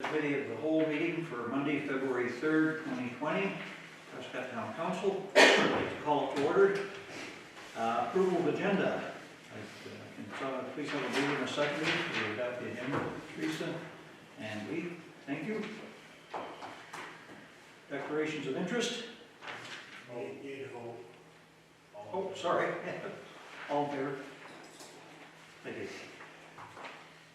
Committee of the whole meeting for Monday, February 3rd, 2020. Prescott Town Council. I'd like to call it to order. Approval of agenda. Please have a mover and a seconder to adopt the agenda. Teresa and Lee, thank you. Declarations of interest. Oh, sorry. All in favor? Thank you.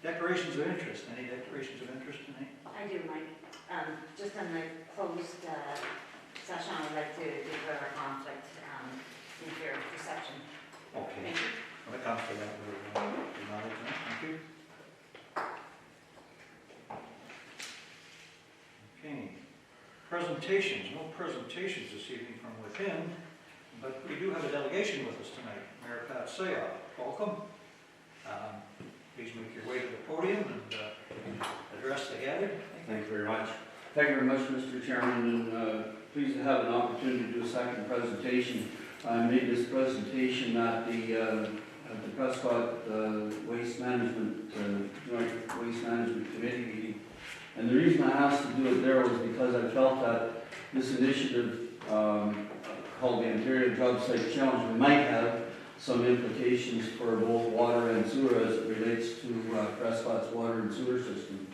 Declarations of interest. Any declarations of interest tonight? I do, Mike. Just on the closed session, I would like to declare a conflict in your perception. Okay. Thank you. When it comes to that, we'll acknowledge that. Thank you. Okay. Presentations. No presentations this evening from within, but we do have a delegation with us tonight. Mayor Pat Sayoff, welcome. Please make your way to the podium and address the gathered. Thank you very much. Thank you very much, Mr. Chairman, and pleased to have an opportunity to do a second presentation. I made this presentation at the Prescott Waste Management, Joint Waste Management Committee meeting. And the reason I asked to do it there was because I felt that this initiative called the Ontario Job Site Challenge might have some implications for both water and sewer as it relates to Prescott's water and sewer system.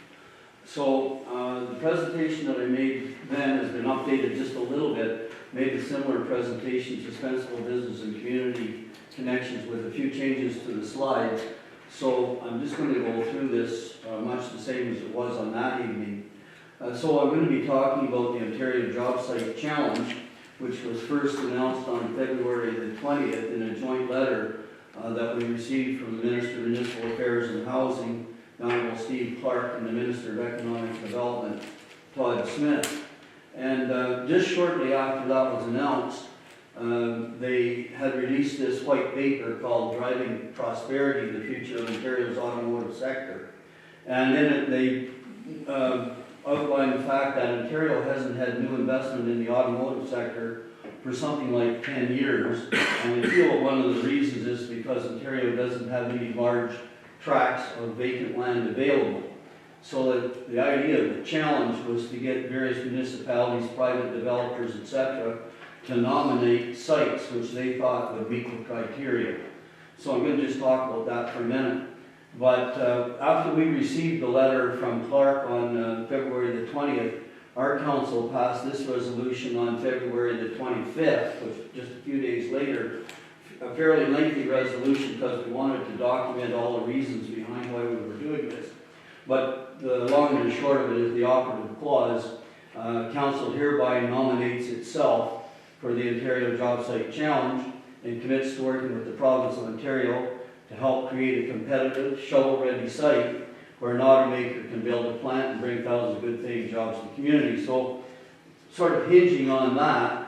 So the presentation that I made then has been updated just a little bit, made a similar presentation, Suspenseful Business and Community Connections, with a few changes to the slides. So I'm just going to go through this much the same as it was on that evening. So I'm going to be talking about the Ontario Job Site Challenge, which was first announced on February the 20th in a joint letter that we received from the Minister of Municipal Affairs and Housing, the Honorable Steve Clark, and the Minister of Economic Development, Todd Smith. And just shortly after that was announced, they had released this white paper called Driving Prosperity, the Future of Ontario's Automotive Sector. And in it they outlined the fact that Ontario hasn't had new investment in the automotive sector for something like 10 years. And they feel one of the reasons is because Ontario doesn't have any large tracts of vacant land available. So that the idea of the challenge was to get various municipalities, private developers, etc., to nominate sites which they thought would meet the criteria. So I'm going to just talk about that for a minute. But after we received the letter from Clark on February the 20th, our council passed this resolution on February the 25th, which just a few days later, a fairly lengthy resolution because we wanted to document all the reasons behind why we were doing this. But the long and the short of it is the operative clause. Council hereby nominates itself for the Ontario Job Site Challenge and commits to working with the province of Ontario to help create a competitive, shovel-ready site where an automaker can build a plant and bring thousands of good paying jobs to the community. So, sort of hinging on that,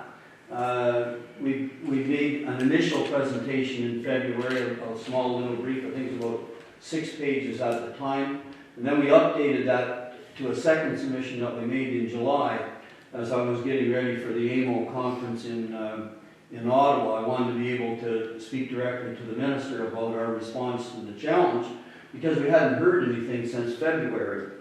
we made an initial presentation in February, a small little brief, I think it was about 6 pages at the time. And then we updated that to a second submission that we made in July as I was getting ready for the AMO conference in Ottawa. I wanted to be able to speak directly to the minister about our response to the challenge because we hadn't heard anything since February.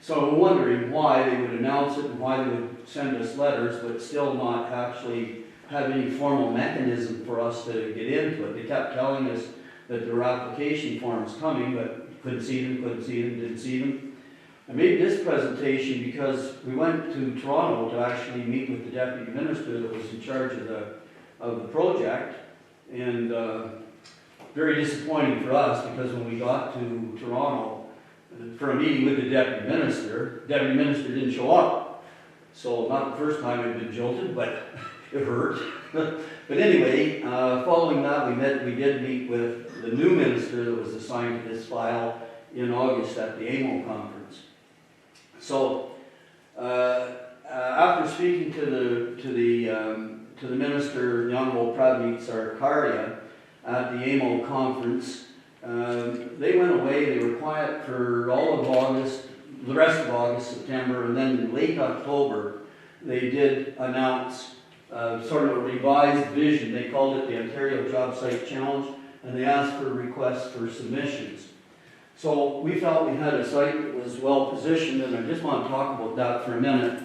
So I'm wondering why they would announce it and why they would send us letters but still not actually have any formal mechanism for us to get into it. They kept telling us that there were application forms coming, but couldn't see them, didn't see them. I made this presentation because we went to Toronto to actually meet with the deputy minister that was in charge of the project, and very disappointing for us because when we got to Toronto for a meeting with the deputy minister didn't show up. So not the first time I've been jilted, but it hurt. But anyway, following that we did meet with the new minister that was assigned to this file in August at the AMO conference. So after speaking to the minister, the Honorable Pradmeet Sarkaria, at the AMO conference, they went away. They were quiet for all of August, the rest of August, September, and then in late October, they did announce sort of a revised vision. They called it the Ontario Job Site Challenge, and they asked for requests for submissions. So we felt we had a site that was well positioned, and I just want to talk about that for a minute.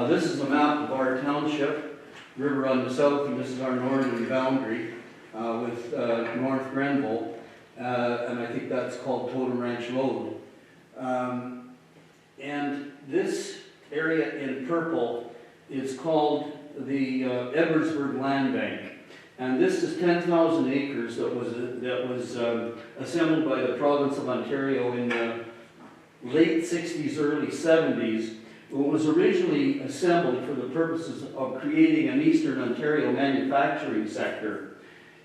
This is a map of our township, river on the south, and this is our northern boundary with North Grenville, and I think that's called Totem Ranch Road. And this area in purple is called the Edwardsburg Land Bank. And this is 10,000 acres that was assembled by the province of Ontario in the late 60s, early 70s. It was originally assembled for the purposes of creating an Eastern Ontario manufacturing sector.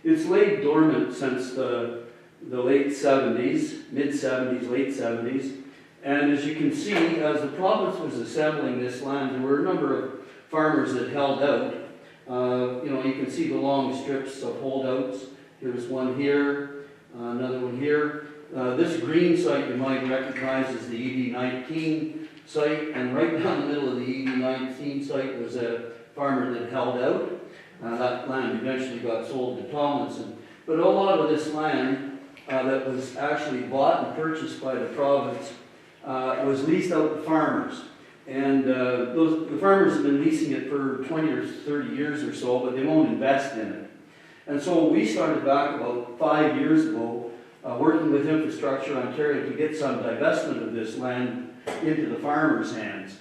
It's laid dormant since the late 70s, mid-70s, late 70s. And as you can see, as the province was assembling this land, there were a number of farmers that held out. You can see the long strips of holdouts. Here's one here, another one here. This green site you might recognize is the ED19 site, and right down the middle of the ED19 site was a farmer that held out. That land eventually got sold to Tomlinson. But a lot of this land that was actually bought and purchased by the province was leased out to farmers. And the farmers have been leasing it for 20 or 30 years or so, but they won't invest in it. And so we started back about 5 years ago working with Infrastructure Ontario to get some divestment of this land into the farmers' hands.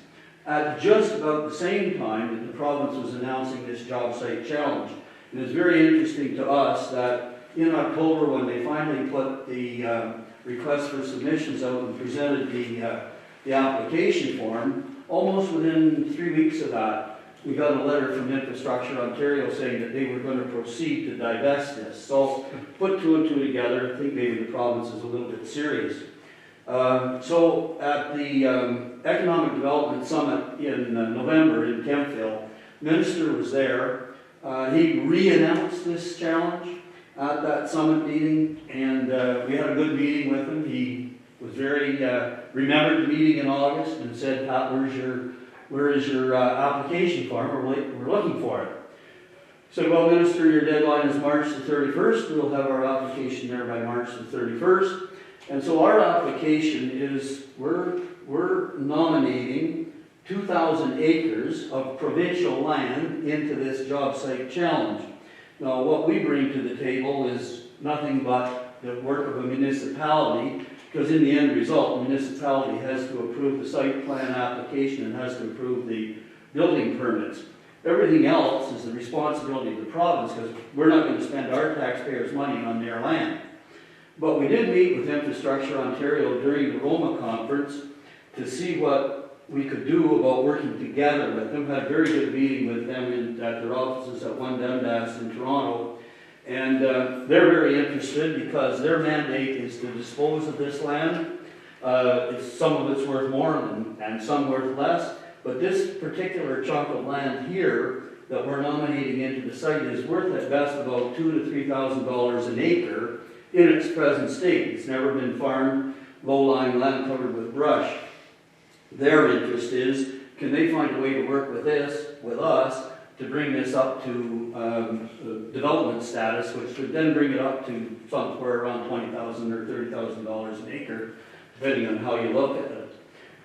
At just about the same time that the province was announcing this job site challenge. And it's very interesting to us that in October, when they finally put the request for submissions out and presented the application form, almost within 3 weeks of that, we got a letter from Infrastructure Ontario saying that they were going to proceed to divest this. So put two and two together, I think maybe the province is a little bit serious. So at the Economic Development Summit in November in Kemptville, Minister was there. He re-announced this challenge at that summit meeting, and we had a good meeting with him. He was very, remembered the meeting in August and said, Pat, where is your application form? We're looking for it. So, well, Minister, your deadline is March the 31st. We'll have our application there by March the 31st. And so our application is, we're nominating 2,000 acres of provincial land into this job site challenge. Now, what we bring to the table is nothing but the work of a municipality, because in the end result, the municipality has to approve the site plan application and has to approve the building permits. Everything else is the responsibility of the province, because we're not going to spend our taxpayers' money on their land. But we did meet with Infrastructure Ontario during the Roma conference to see what we could do about working together with them. Had a very good meeting with them at their offices at One Dundas in Toronto. And they're very interested because their mandate is to dispose of this land. Some of it's worth more and some worth less. But this particular chunk of land here that we're nominating into the site is worth at best about $2,000 to $3,000 an acre in its present state. It's never been farmed, low-lying land covered with brush. Their interest is, can they find a way to work with us, to bring this up to development status, which would then bring it up to somewhere around $20,000 or $30,000 an acre, depending on how you look at it.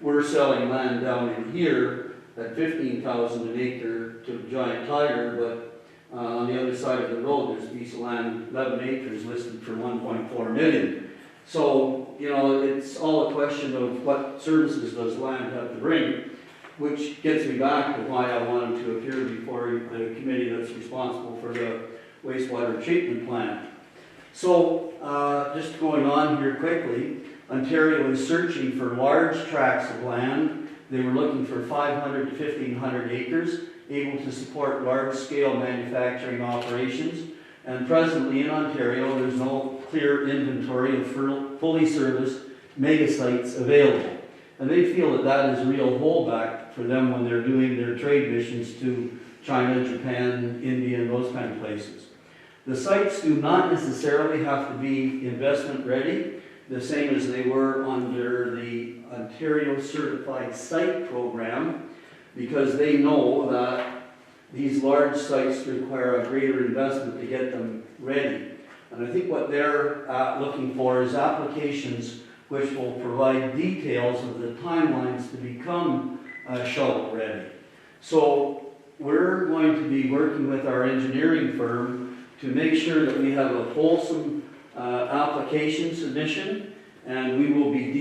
We're selling land down in here at $15,000 an acre to Giant Tiger, but on the other side of the road, there's a piece of land, 11 acres, listed for $1.4 million. So, it's all a question of what services does land have to bring, which gets me back to why I wanted to appear before the committee that's responsible for the wastewater treatment plant. So, just going on here quickly, Ontario is searching for large tracts of land. They were looking for 500 to 1,500 acres, able to support large-scale manufacturing operations. And presently in Ontario, there's no clear inventory of fully serviced mega sites available. And they feel that that is a real holdback for them when they're doing their trade missions to China, Japan, India, and those kind of places. The sites do not necessarily have to be investment ready, the same as they were under the Ontario Certified Site Program, because they know that these large sites require a greater investment to get them ready. And I think what they're looking for is applications which will provide details of the timelines to become shovel-ready. So we're going to be working with our engineering firm to make sure that we have a wholesome application submission, and we will be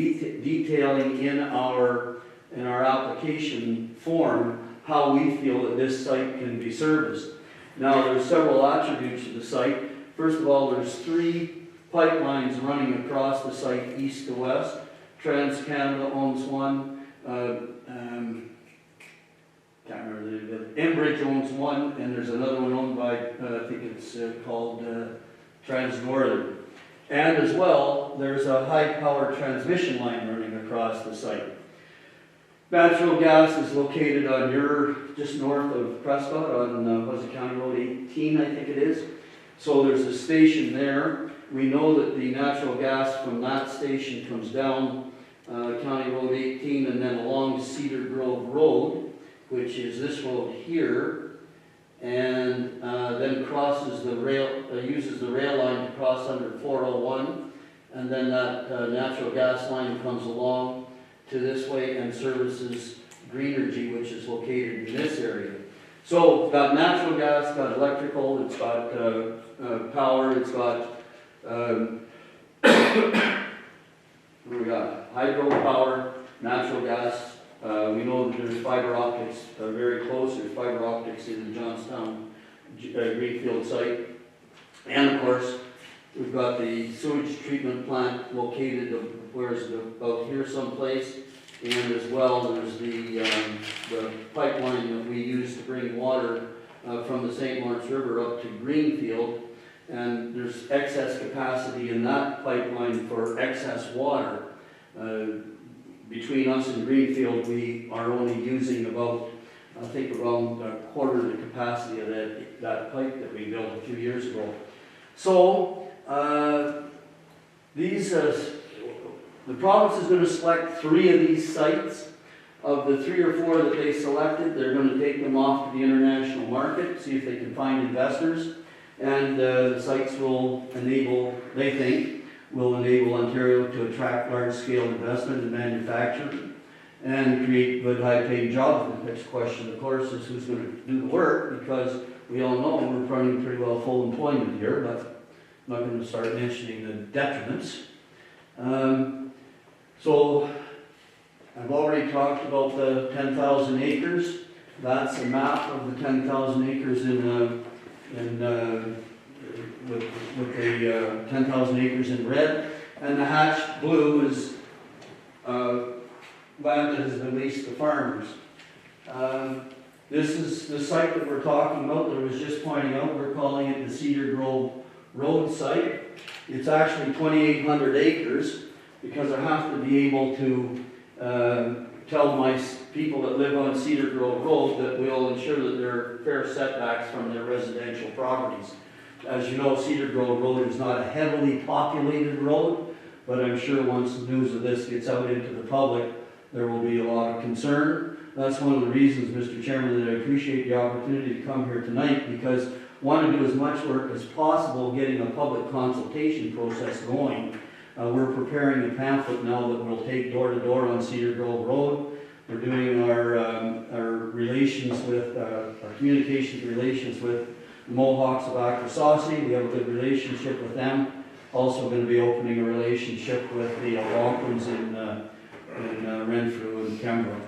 detailing in our application form how we feel that this site can be serviced. Now, there's several attributes of the site. First of all, there's 3 pipelines running across the site east to west. TransCanada owns one. Can't remember the name of it. Enbridge owns one, and there's another one owned by, I think it's called TransNorthern. And as well, there's a high-power transmission line running across the site. Natural gas is located on just north of Prescott on, was it County Road 18, I think it is. So there's a station there. We know that the natural gas from that station comes down County Road 18 and then along Cedar Grove Road, which is this road here, and then crosses the rail, uses the rail line to cross under 401, and then that natural gas line comes along to this way and services Greenergy, which is located in this area. So it's got natural gas, got electrical, it's got power, it's got what we got? Hydropower, natural gas. We know that there's fiber optics very close. There's fiber optics in the Johnstown Greenfield site. And of course, we've got the sewage treatment plant located about here someplace. And as well, there's the pipeline that we use to bring water from the St. Lawrence River up to Greenfield. And there's excess capacity in that pipeline for excess water. Between us and Greenfield, we are only using about, I think, around a quarter of the capacity of that pipe that we built a few years ago. So, the province is going to select 3 of these sites. Of the 3 or 4 that they selected, they're going to take them off to the international market, see if they can find investors. And the sites will enable, they think, will enable Ontario to attract large-scale investment in manufacturing and create good, high-paying jobs. The next question, of course, is who's going to do the work, because we all know we're running pretty well full employment here, but I'm not going to start mentioning the detriments. So I've already talked about the 10,000 acres. That's a map of the 10,000 acres with the 10,000 acres in red, and the hatched blue is land that has been leased to farmers. This is the site that we're talking about that I was just pointing out. We're calling it the Cedar Grove Road site. It's actually 2,800 acres, because I have to be able to tell my people that live on Cedar Grove Road that we'll ensure that there are fair setbacks from their residential properties. As you know, Cedar Grove Road is not a heavily populated road, but I'm sure once the news of this gets out into the public, there will be a lot of concern. That's one of the reasons, Mr. Chairman, that I appreciate the opportunity to come here tonight, because I want to do as much work as possible getting a public consultation process going. We're preparing a pamphlet now that we'll take door to door on Cedar Grove Road. We're doing our relations with, our communications relations with the Mohawks of Akwesasne. We have a good relationship with them. Also going to be opening a relationship with the Algonquins in Renfrew and Pembroke.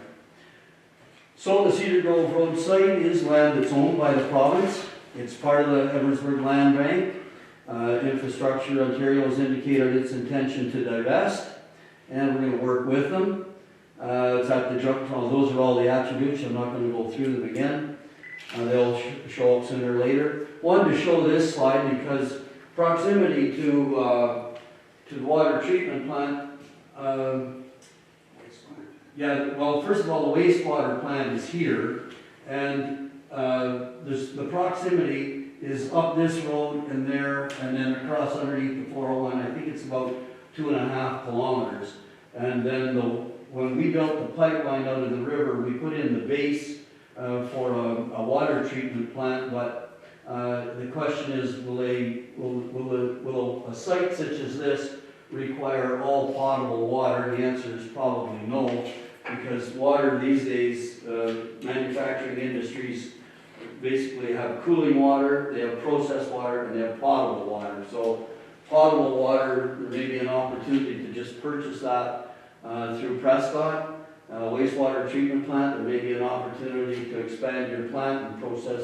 So the Cedar Grove Road site is land that's owned by the province. It's part of the Edwardsburg Land Bank. Infrastructure Ontario has indicated its intention to divest, and we're going to work with them. It's at the junk. Those are all the attributes. I'm not going to go through them again. They'll show up sooner or later. Wanted to show this slide because proximity to the water treatment plant. Yeah. Well, first of all, the wastewater plant is here, and the proximity is up this road and there, and then across underneath the 401. I think it's about 2.5 kilometers. And then when we built the pipeline out of the river, we put in the base for a water treatment plant. But the question is, will a site such as this require all potable water? The answer is probably no, because water these days, manufacturing industries basically have cooling water, they have processed water, and they have potable water. So potable water, there may be an opportunity to just purchase that through Prescott. Wastewater treatment plant, there may be an opportunity to expand your plant and process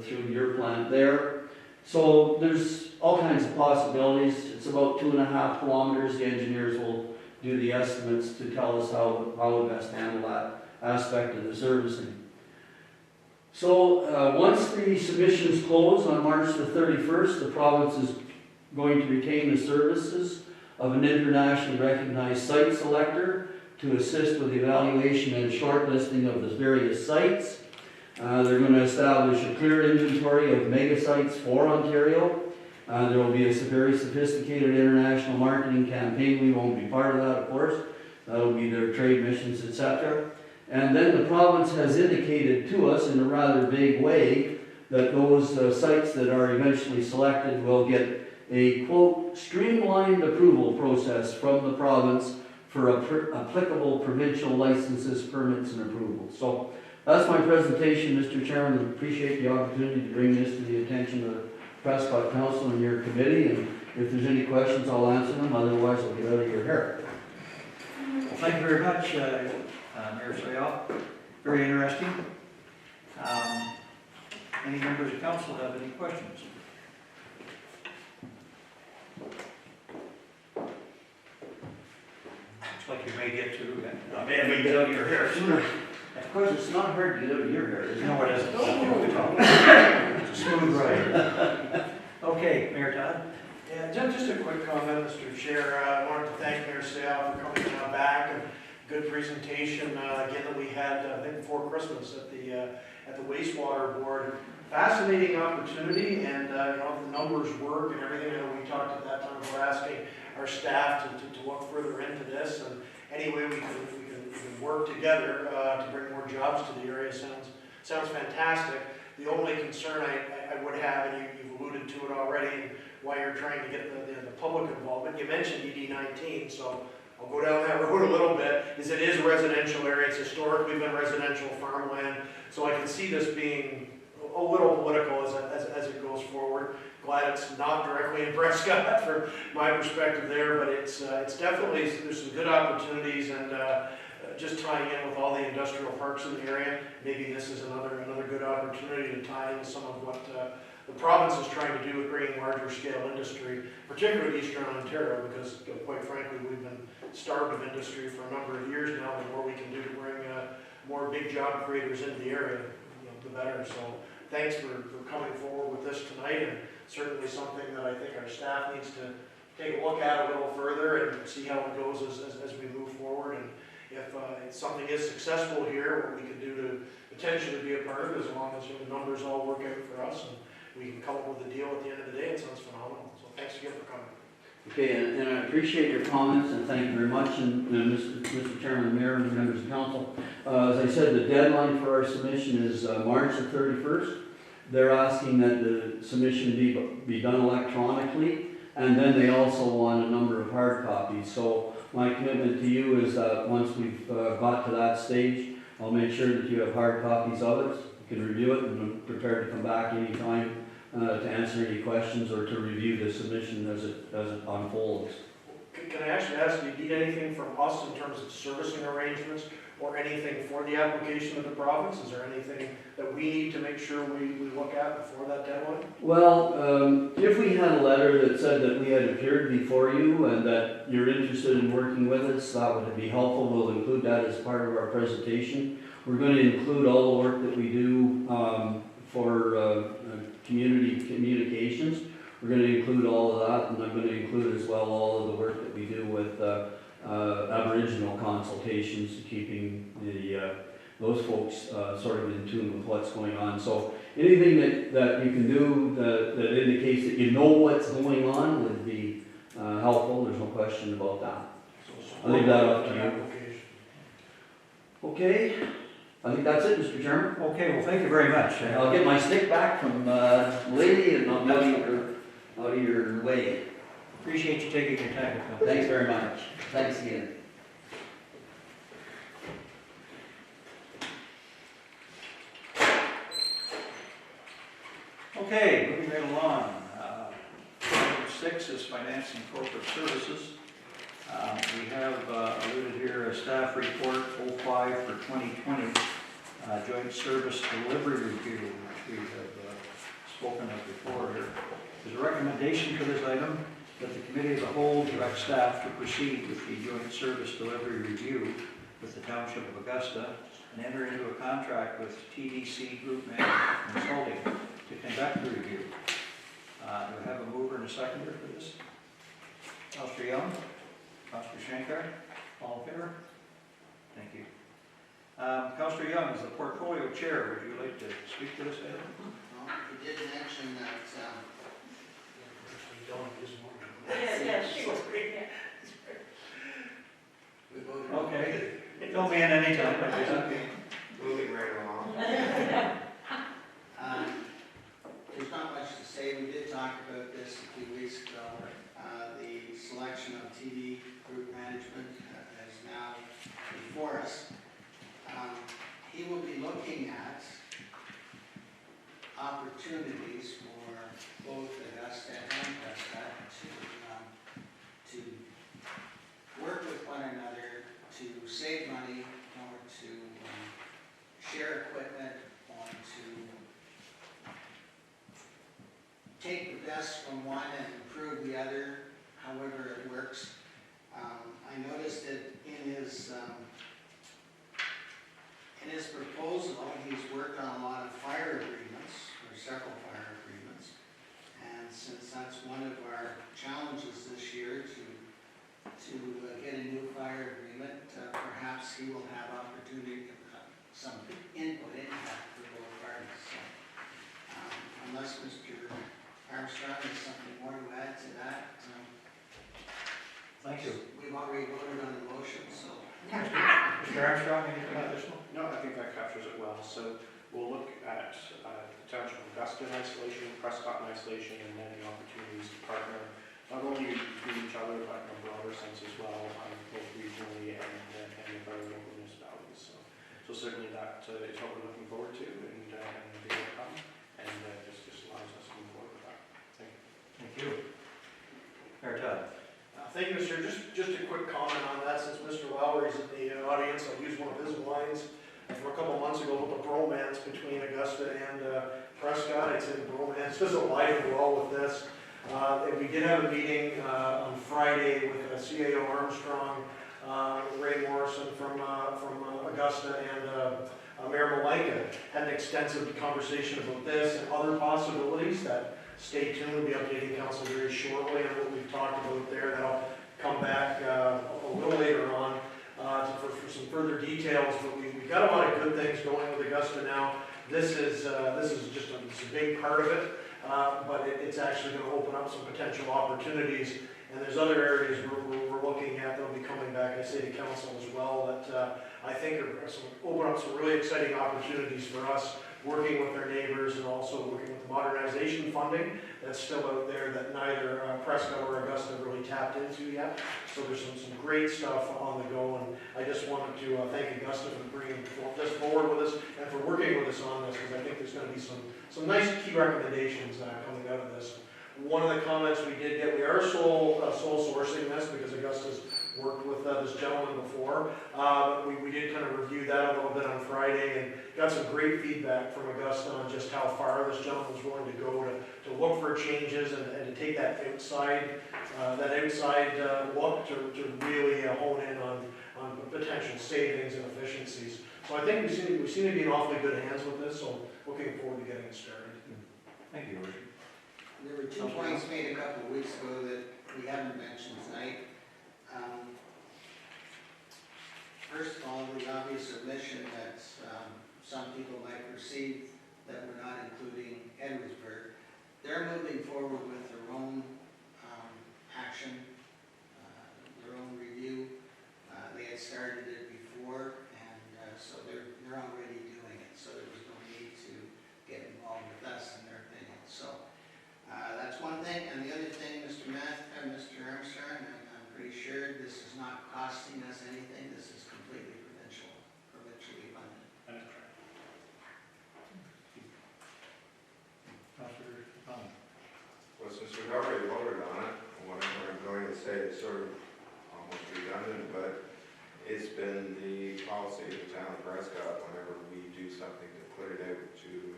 through your plant there. So there's all kinds of possibilities. It's about 2.5 kilometers. The engineers will do the estimates to tell us how to best handle that aspect of the servicing. So once the submissions close on March the 31st, the province is going to retain the services of an internationally recognized site selector to assist with the evaluation and shortlisting of the various sites. They're going to establish a clear inventory of mega sites for Ontario. There will be a very sophisticated international marketing campaign. We won't be part of that, of course. That'll be their trade missions, etc. And then the province has indicated to us in a rather vague way that those sites that are eventually selected will get a, quote, streamlined approval process from the province for applicable provincial licenses, permits, and approvals. So that's my presentation, Mr. Chairman. I appreciate the opportunity to bring this to the attention of the Prescott Council and your committee. And if there's any questions, I'll answer them. Otherwise, I'll get out of your hair. Well, thank you very much, Mayor Sayal. Very interesting. Any members of council have any questions? Looks like you may get to, may get out of your hair sooner. Of course, it's not hard to get out of your hair, is it? No, it isn't. It's a smooth ride. Okay, Mayor Todd. Yeah, just a quick comment, Mr. Chair. I wanted to thank Mayor Sayal for coming back, and good presentation again that we had, I think, before Christmas at the wastewater board. Fascinating opportunity, and you know, the numbers work and everything. I know we talked at that time, we're asking our staff to look further into this, and any way we can work together to bring more jobs to the area sounds fantastic. The only concern I would have, and you've alluded to it already, and why you're trying to get the public involvement. You mentioned ED19, so I'll go down that road a little bit, is it is a residential area. It's historically been residential farmland, so I can see this being a little political as it goes forward. Glad it's not directly in Prescott from my perspective there, but it's definitely, there's some good opportunities, and just tying in with all the industrial parks in the area, maybe this is another good opportunity to tie in some of what the province is trying to do with bringing larger scale industry, particularly Eastern Ontario, because quite frankly, we've been starved of industry for a number of years now. The more we can do to bring more big job creators into the area, the better. So thanks for coming forward with this tonight, and certainly something that I think our staff needs to take a look at a little further and see how it goes as we move forward. And if something is successful here, what we can do to potentially be a part of it, as long as the numbers all work out for us and we can come up with a deal at the end of the day, it sounds phenomenal. So thanks again for coming. Okay, and I appreciate your comments, and thank you very much, and Mr. Chairman, the Mayor, and members of council. As I said, the deadline for our submission is March the 31st. They're asking that the submission be done electronically, and then they also want a number of hard copies. So my commitment to you is that once we've got to that stage, I'll make sure that you have hard copies of it. You can review it, and I'm prepared to come back anytime to answer any questions or to review the submission as it unfolds. Can I actually ask, do you need anything from us in terms of servicing arrangements or anything for the application of the province? Is there anything that we need to make sure we look at before that deadline? Well, if we had a letter that said that we had appeared before you and that you're interested in working with us, that would be helpful. We'll include that as part of our presentation. We're going to include all the work that we do for community communications. We're going to include all of that, and I'm going to include as well all of the work that we do with Aboriginal consultations, keeping those folks sort of in tune with what's going on. So anything that you can do that indicates that you know what's going on would be helpful. There's no question about that. I'll leave that up to you. Okay. I think that's it, Mr. Chairman. Okay, well, thank you very much. I'll get my stick back from the lady, and I'll get out of your way. Appreciate you taking your time to come. Thanks very much. Thanks again. Okay, moving right along. Item 6 is Finance and Corporate Services. We have alluded here a staff report 05 for 2020, Joint Service Delivery Review, which we have spoken of before here. There's a recommendation for this item that the Committee of the Whole direct staff to proceed with the Joint Service Delivery Review with the Township of Augusta and enter into a contract with TDC Group Management Consulting to conduct the review. Do we have a mover and a seconder for this? Councillor Young, Councillor Shankar, all in favor? Thank you. Councillor Young, as the portfolio chair, would you like to speak to this item? Well, you did mention that, We don't use more. we voted. Okay, fill me in anytime. Okay. Moving right along. There's not much to say. We did talk about this a few weeks ago. The selection of TD Group Management is now before us. He will be looking at opportunities for both Augusta and Prescott to work with one another, to save money, or to share equipment, or to take the best from one and improve the other, however it works. I noticed that in his proposal, he's worked on a lot of fire agreements, or several fire agreements. And since that's one of our challenges this year to get a new fire agreement, perhaps he will have opportunity to some input into that for both parties. So, unless Mr. Armstrong has something more to add to that. Thank you. We've already voted on the motion, so. Mr. Armstrong, anything additional? No, I think that captures it well. So we'll look at the Township of Augusta in isolation, Prescott in isolation, and then the opportunities to partner, not only with each other, but in a broader sense as well, both regionally and with our local municipalities. So certainly that is what we're looking forward to and the outcome, and just allows us to move forward with that. Thank you. Thank you. Mayor Todd. Thank you, sir. Just a quick comment on that, since Mr. Lowry's in the audience, I'll use one of his lines from a couple months ago with the bromance between Augusta and Prescott. I'd say the bromance is alive and well with this. And we did have a meeting on Friday with CAO Armstrong, Ray Morrison from Augusta, and Mayor Malika. Had an extensive conversation about this and other possibilities that stay tuned. We'll be updating council very shortly on what we've talked about there. That'll come back a little later on for some further details. But we've got a lot of good things going with Augusta now. This is just it's a big part of it, but it's actually going to open up some potential opportunities. And there's other areas we're looking at that'll be coming back, I say to council as well, that I think are open up some really exciting opportunities for us, working with our neighbors and also working with modernization funding that's still out there that neither Prescott or Augusta really tapped into yet. So there's some great stuff on the go, and I just wanted to thank Augusta for bringing this forward with us and for working with us on this, because I think there's going to be some nice key recommendations coming out of this. One of the comments we did get, we are sole sourcing this because Augusta's worked with this gentleman before. We did kind of review that a little bit on Friday and got some great feedback from Augusta on just how far this gentleman was willing to go to look for changes and to take that outside look to really hone in on potential savings and efficiencies. So I think we seem to be in awfully good hands with this, so looking forward to getting it started. Thank you, Richard. There were 2 points made a couple of weeks ago that we haven't mentioned tonight. First of all, the obvious omission that some people might perceive that we're not including Edwardsburg. They're moving forward with their own action, their own review. They had started it before, and so they're already doing it. So there was no need to get involved with us in their opinion. So that's one thing. And the other thing, Mr. since we've already voted on it, what I'm going to say is sort of almost redundant, but it's been the policy of the town of Prescott, whenever we do something, to put it out to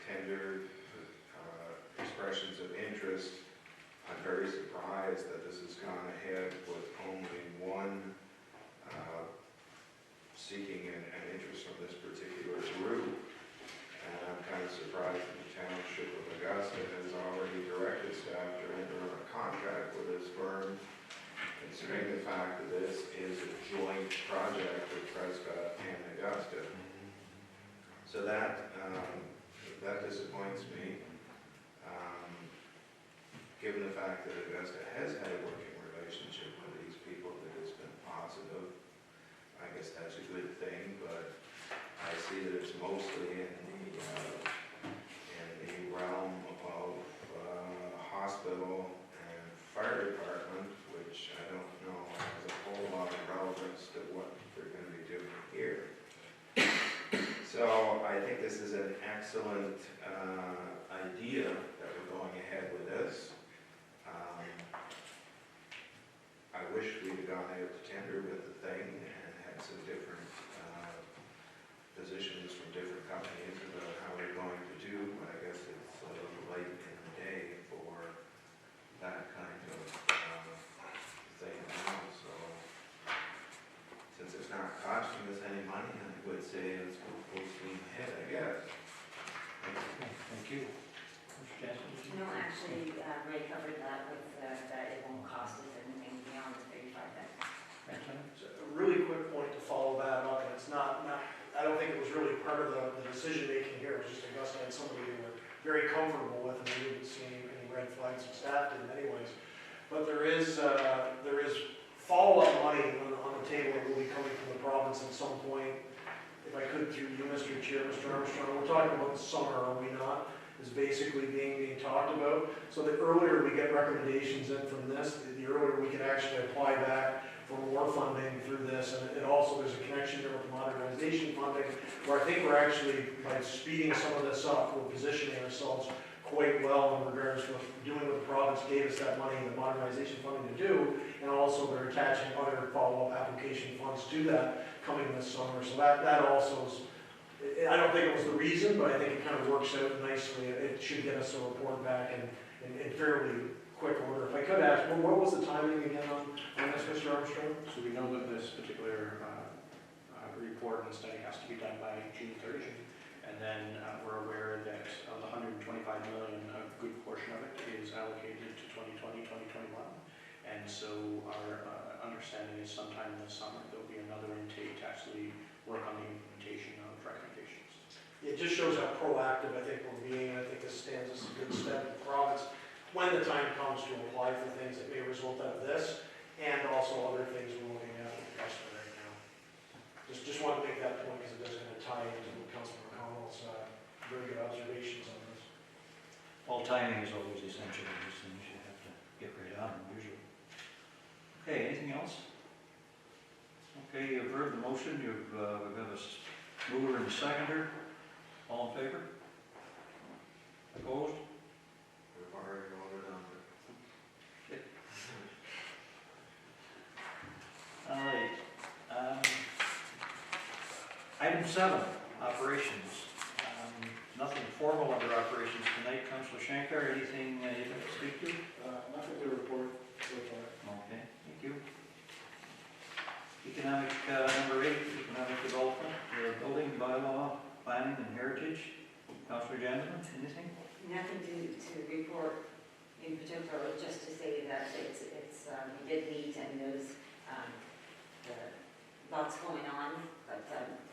tender expressions of interest. I'm very surprised that this has gone ahead with only one seeking an interest from this particular group. And I'm kind of surprised that the township of Augusta has already directed staff to enter a contract with this firm, considering the fact that this is a joint project with Prescott and Augusta. So that disappoints me. Given the fact that Augusta has had a working relationship with these people, that it's been positive, I guess that's a good thing, but I see that it's mostly in the realm of hospital and fire department, which I don't know has a whole lot of relevance to what they're going to be doing here. So I think this is an excellent idea that we're going ahead with this. I wish we'd have gone out to tender with the thing and had some different positions from different companies about how we're going to do, but I guess it's a little late in the day for that kind of thing now. So since it's not costing us any money, I would say let's go full steam ahead, I guess. Thank you. Mr. Jansen? did you- No, actually, Ray covered that with, that it won't cost us anything beyond the 35,000. Thanks, Simon. So a really quick point to follow that up, and it's not, I don't think it was really part of the decision-making here, it was just Augusta had somebody they were very comfortable with, and they didn't see any red flags, and staff didn't anyways. But there is follow-up money on the table that will be coming from the province at some point. If I could, through you, Mr. Chair, Mr. Armstrong, we're talking about the summer, are we not? Is basically being talked about. So the earlier we get recommendations in from this, the earlier we can actually apply back for more funding through this. And it also, there's a connection there with the modernization funding, where I think we're actually, by speeding some of this up, we're positioning ourselves quite well in regards to doing what the province gave us that money, the modernization funding to do, and also they're attaching other follow-up application funds to that coming this summer. So that also is, I don't think it was the reason, but I think it kind of works out nicely. It should get us a report back in fairly quick order. If I could ask, what was the timing again on this, Mr. Armstrong? So we know that this particular report and study has to be done by June 30th. And then we're aware that of the $125 million, a good portion of it is allocated to 2020, 2021. And so our understanding is sometime in the summer there'll be another intake to actually work on the implementation of recommendations. It just shows how proactive I think we're being. I think this stands us a good step in the province when the time comes to apply for things that may result out of this, and also other things we're looking at with Augusta right now. Just want to make that point because it does kind of tie into Councilor McConnell's very good observations on this. Well, timing is always essential in these things. You have to get right on them usually. Okay, anything else? Okay, you've heard the motion. We've got a mover and a seconder. All in favor? Opposed? We've already voted on it. All right. Item 7, operations. Nothing formal under operations tonight. Councilor Shankar, anything you'd like to speak to? Nothing to report so far. Okay, thank you. Economic, number 8, economic development, building, bylaw, planning and heritage. Councilor Jansen, anything? Nothing to report in particular, just to say that we did meet and there's lots going on, but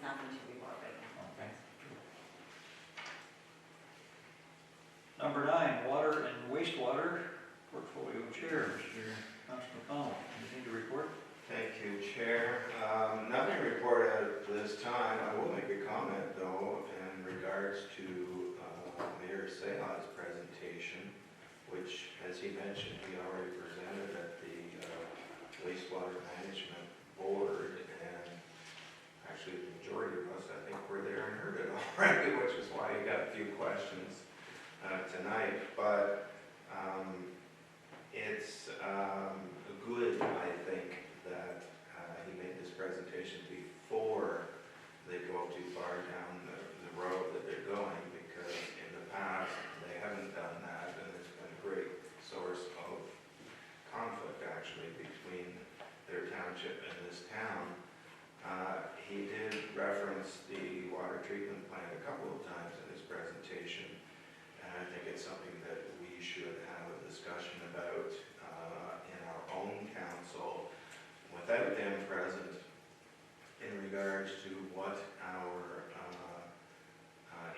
nothing to report right now. Okay. Number 9, water and wastewater portfolio chair, Mr. Councilor McConnell. Anything to report? Thank you, Chair. Nothing to report at this time. I will make a comment, though, in regards to Mayor Salah's presentation, which, as he mentioned, he already presented at the wastewater management board, and actually the majority of us, I think, were there and heard it already, which is why you got a few questions tonight. But It's good, I think, that he made this presentation before they go too far down the road that they're going, because in the past, they haven't done that, and it's been a great source of conflict, actually, between their township and this town. He did reference the water treatment plant a couple of times in his presentation, and I think it's something that we should have a discussion about in our own council without them present in regards to what our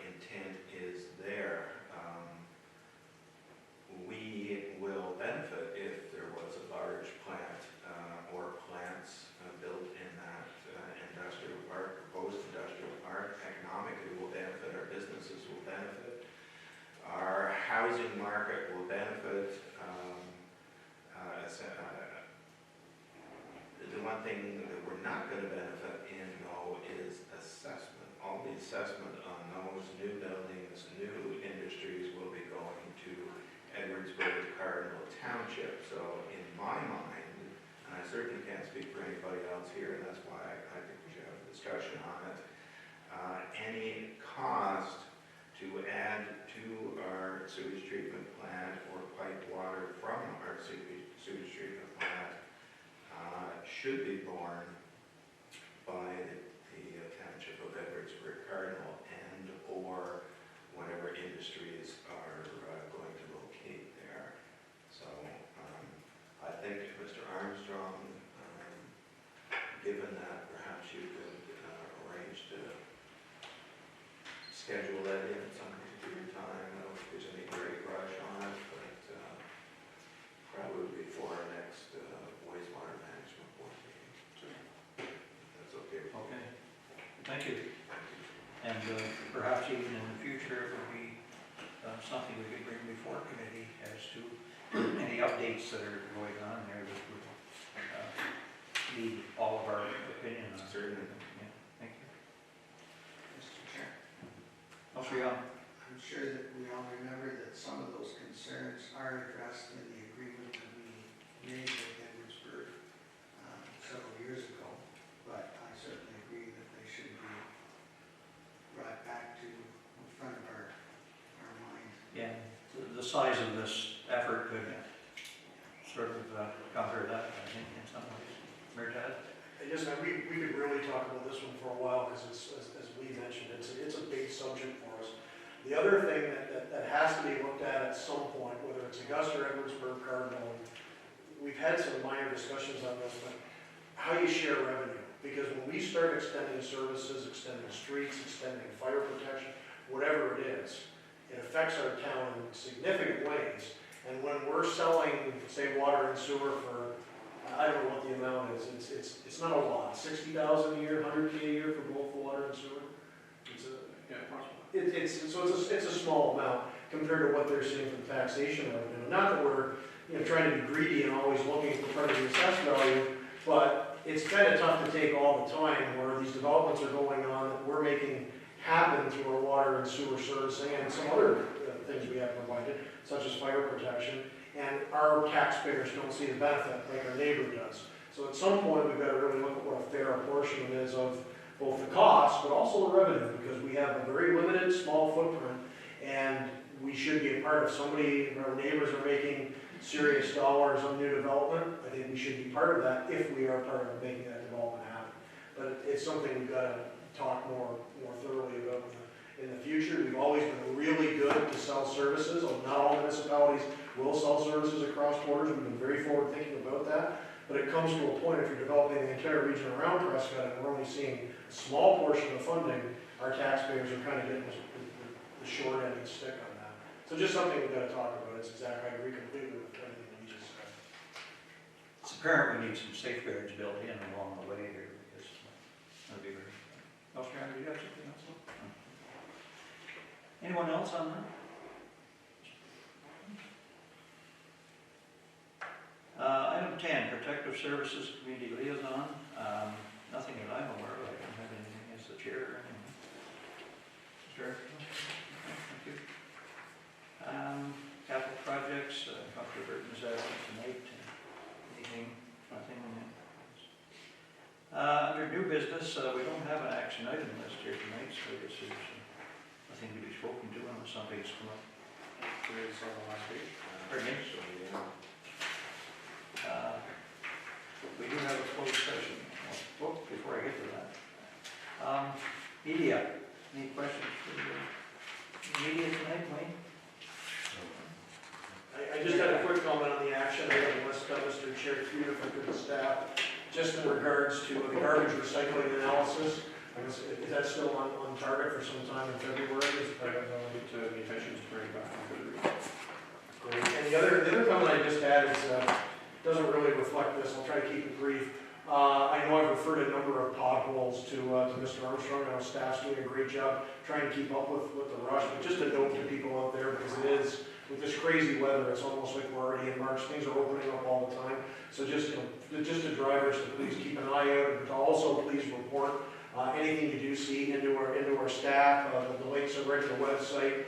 intent is there. We will benefit if there was a large plant or plants built in that industrial park, proposed industrial park. Economically, will benefit, our businesses will benefit, our housing market will benefit. The one thing that we're not going to benefit in, though, is assessment. All the assessment on those new buildings, new industries will be going to Edwardsburg Cardinal Township. So in my mind, and I certainly can't speak for anybody else here, and that's why I think we should have a discussion on it, any cost to add to our sewage treatment plant or pipe water from our sewage treatment plant should be borne by the Township of Edwardsburg Cardinal and or whatever industries are going to locate there. So I think, Mr. Armstrong, given that perhaps you could arrange to schedule that in at some particular time. I don't think there's any great rush on it, but probably before our next wastewater management board meeting. That's okay. Okay, thank you. And perhaps even in the future, it would be something we could bring before committee as to any updates that are going on there that would need all of our opinion on. Certainly. Yeah, thank you. Mr. Chair, Councilor Young. I'm sure that we all remember that some of those concerns are addressed in the agreement that we made with Edwardsburg several years ago, but I certainly agree that they should be brought back to the front of our mind. Yeah, the size of this effort could sort of counter that, I think, in some ways. Mayor Tad? We could really talk about this one for a while, because it's, as Lee mentioned, it's a big subject for us. The other thing that has to be looked at some point, whether it's Augusta or Edwardsburg Cardinal, we've had some minor discussions on this, but how you share revenue. Because when we start extending services, extending streets, extending fire protection, whatever it is, it affects our town in significant ways. And when we're selling, say, water and sewer for, I don't know what the amount is, it's not a lot, 60,000 a year, 100K a year for both water and sewer. It's a small amount compared to what they're seeing from taxation revenue. Not that we're trying to be greedy and always looking for part of the assessed value, but it's kind of tough to take all the time where these developments are going on that we're making happen through our water and sewer servicing and some other things we have provided, such as fire protection, and our taxpayers don't see the benefit like our neighbor does. So at some point, we've got to really look at what a fair apportionment is of both the cost, but also the revenue, because we have a very limited, small footprint, and we should be a part of somebody, our neighbors are making serious dollars on new development. I think we should be part of that if we are part of making that development happen. But it's something we've got to talk more thoroughly about in the future. We've always been really good to sell services. Not all municipalities will sell services across borders. We've been very forward thinking about that. But it comes to a point, if you're developing the entire region around Prescott and we're only seeing a small portion of funding, our taxpayers are kind of getting the short end of the stick on that. So just something we've got to talk about. It's exactly, I agree completely with everything that you just said. It's apparent we need some safeguards built in along the way here, because that'd be very. Councilor, do you have something else? Anyone else on that? Item 10, Protective Services Community Liaison. Nothing that I'm aware of. I don't have anything as the chair or anything. Sure. Thank you. Capital projects, new business, we don't have an action item list here tonight, so I guess there's nothing to be spoken to unless something's come up. There is on the last page. Pardon me? So, yeah. We do have a closed session. Oh, before I get to that. Media, any questions for the media tonight, Wayne? I just had a quick comment on the action item list, Mr. Chair, through you for the staff, just in regards to the garbage recycling analysis. Is that still on target for some time in February? To the intention to bring it back on the read. Great. And the other comment I just had is, doesn't really reflect this, I'll try to keep it brief. I know I've referred a number of potholes to Mr. Armstrong, I know staff's doing a great job trying to keep up with the rush, but just a note to people out there, because it is, with this crazy weather, it's almost like we're already in March, things are opening up all the time. So just, just the drivers to please keep an eye out, but to also please report anything you do see into our staff. The links are right to the website.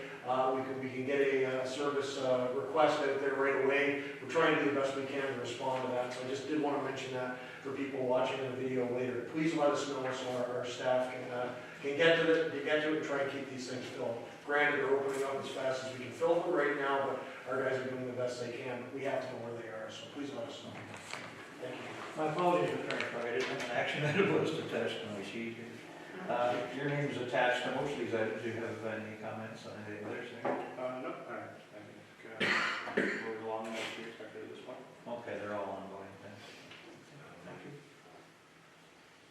We can get a service request out there right away. We're trying to do the best we can to respond to that. So I just did want to mention that for people watching the video later. Please let us know so our staff can get to it and try and keep these things filled. Granted, they're opening up as fast as we can fill them right now, but our guys are doing the best they can. But we have to know where they are, so please let us know. Thank you. My apologies for trying to find it, an action item list attached to my sheet here. Your name is attached to most of these items. Do you have any comments on any others there? No, I think we're along as we expected at this point. Okay, they're all ongoing, thanks. Thank you.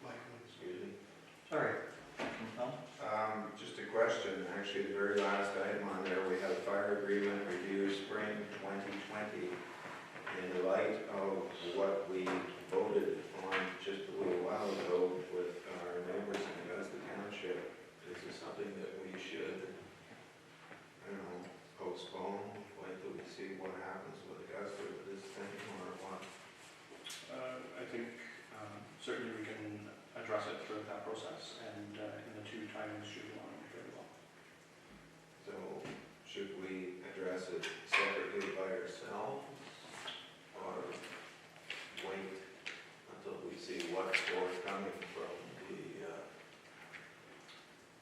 Michael. Excuse me. Sorry. Councilman Tom? Just a question, actually, the very last item on there, we have fire agreement review spring 2020. In light of what we voted on just a little while ago with our neighbors in Augusta Township, is this something that we should, I don't know, postpone, wait till we see what happens with Augusta with this thing, or what? I think certainly we can address it throughout that process, and in the two timings should align very well. So, should we address it separately by ourselves, or wait until we see what's forthcoming from the,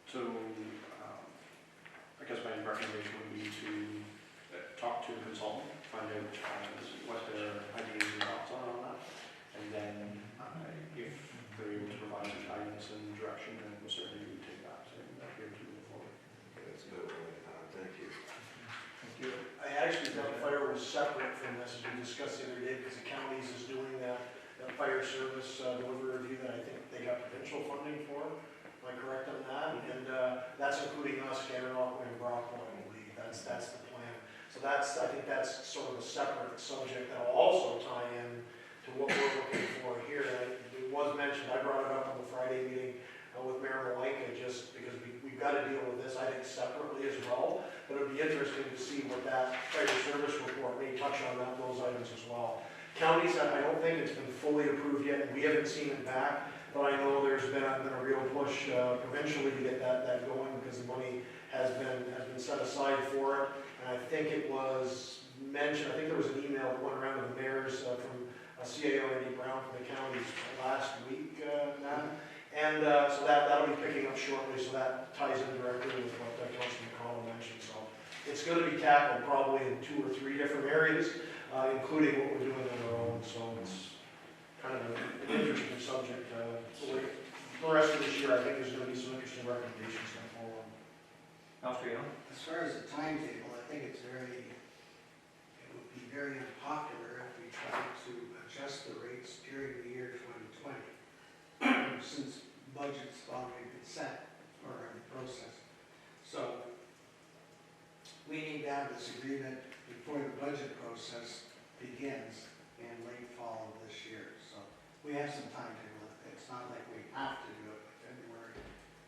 So, I guess my recommendation would be to talk to the consultant, find out what their ideas and thoughts are on that, and then if they're able to provide some guidance and direction, then we'll certainly take that and be able to move forward. let's go with, thank you. Thank you. I actually thought fire was separate from this, as we discussed the other day, because the counties is doing that fire service delivery review that I think they got provincial funding for. Am I correct on that? And that's including us, Cannon, Rockaway, and Brockville, I believe. That's the plan. So I think that's sort of a separate subject that will also tie in to what we're looking for here. And it was mentioned, I brought it up on the Friday meeting with Mayor Malenka, just because we've got to deal with this, I think, separately as well. But it'd be interesting to see what that fire service report may touch on those items as well. Counties, I don't think it's been fully approved yet, and we haven't seen it back, but I know there's been a real push provincially to get that going, because the money has been set aside for it. And I think it was mentioned, I think there was an email that went around to the mayors from CAO Andy Brown from the counties last week, and so that'll be picking up shortly, so that ties in directly with what Councilman McConnell mentioned. So it's going to be tackled probably in 2 or 3 different areas, including what we're doing on our own. So it's kind of an interesting subject. So the rest of this year, I think there's going to be some interesting recommendations going forward. Councilor Young? As far as the timetable, I think it would be very unpopular if we tried to adjust the rates during the year 2020, since budget's already been set or in the process. So we need to have this agreement before the budget process begins in late fall of this year. So we have some time to do it. It's not like we have to do it by February,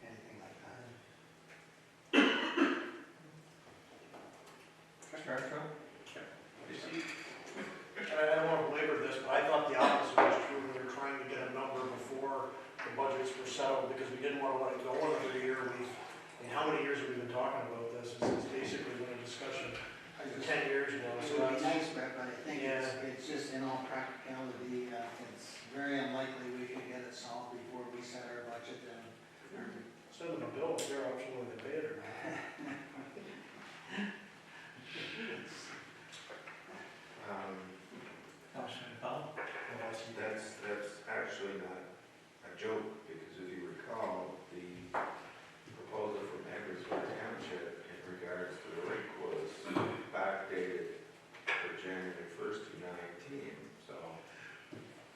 anything like that. Mr. Armstrong? I don't want to belabor this, but I thought the opposite was true. We were trying to get a number before the budgets were settled, because we didn't want to let it go another year. How many years have we been talking about this? It's basically been a discussion for 10 years now. It So would be that's, nice, Brett, but I think it's just in all practicality, it's very unlikely we could get it solved before we set our budget and Send them a bill, it's their option whether they pay it or not. Councilor Powell? That's actually not a joke, because if you recall, the proposal from Edwardsburg Township in regards to the rate was backdated for January 1st to 19, so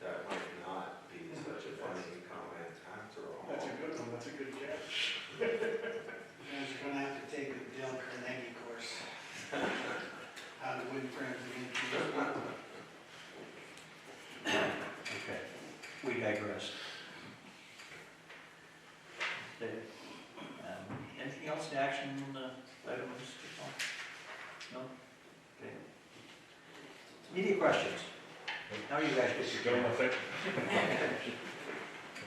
that might not be such a funny comment after all. That's a good one, that's a good catch. you guys are gonna have to take the Dale Carnegie course. How to win friends against you. Okay, we digress. Okay. Anything else in action items? No? Okay. Media questions? Now you guys get your turn.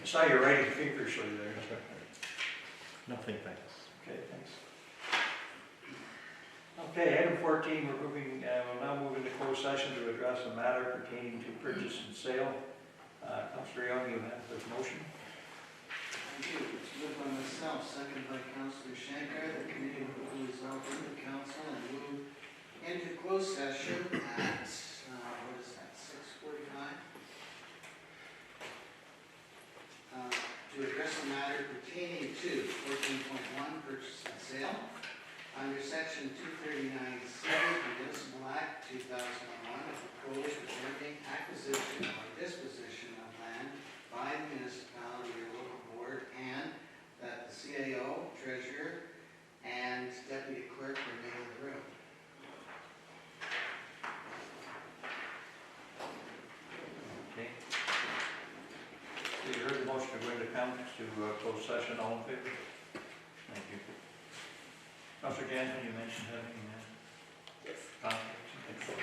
I saw you writing feverishly there. Nothing, thanks. Okay, thanks. Okay, item 14, we'll now move into closed session to address a matter pertaining to purchase and sale. Councilor Young, you have the motion. Thank you. It's moved by myself, seconded by Councilor Shankar. The committee will resolve in the council and move into closed session at, what is that, 6:45? To address the matter pertaining to 14.1, purchase and sale. Under section 239C of the Municipal Act 2001, a proposed reserving, acquisition, or disposition of land by the municipality or local board, and that the CAO, treasurer, and deputy clerk remain in the room. Okay. So you heard the motion to go into closed session, all in favor? Thank you. Councilor Jansen, you mentioned having conflicts.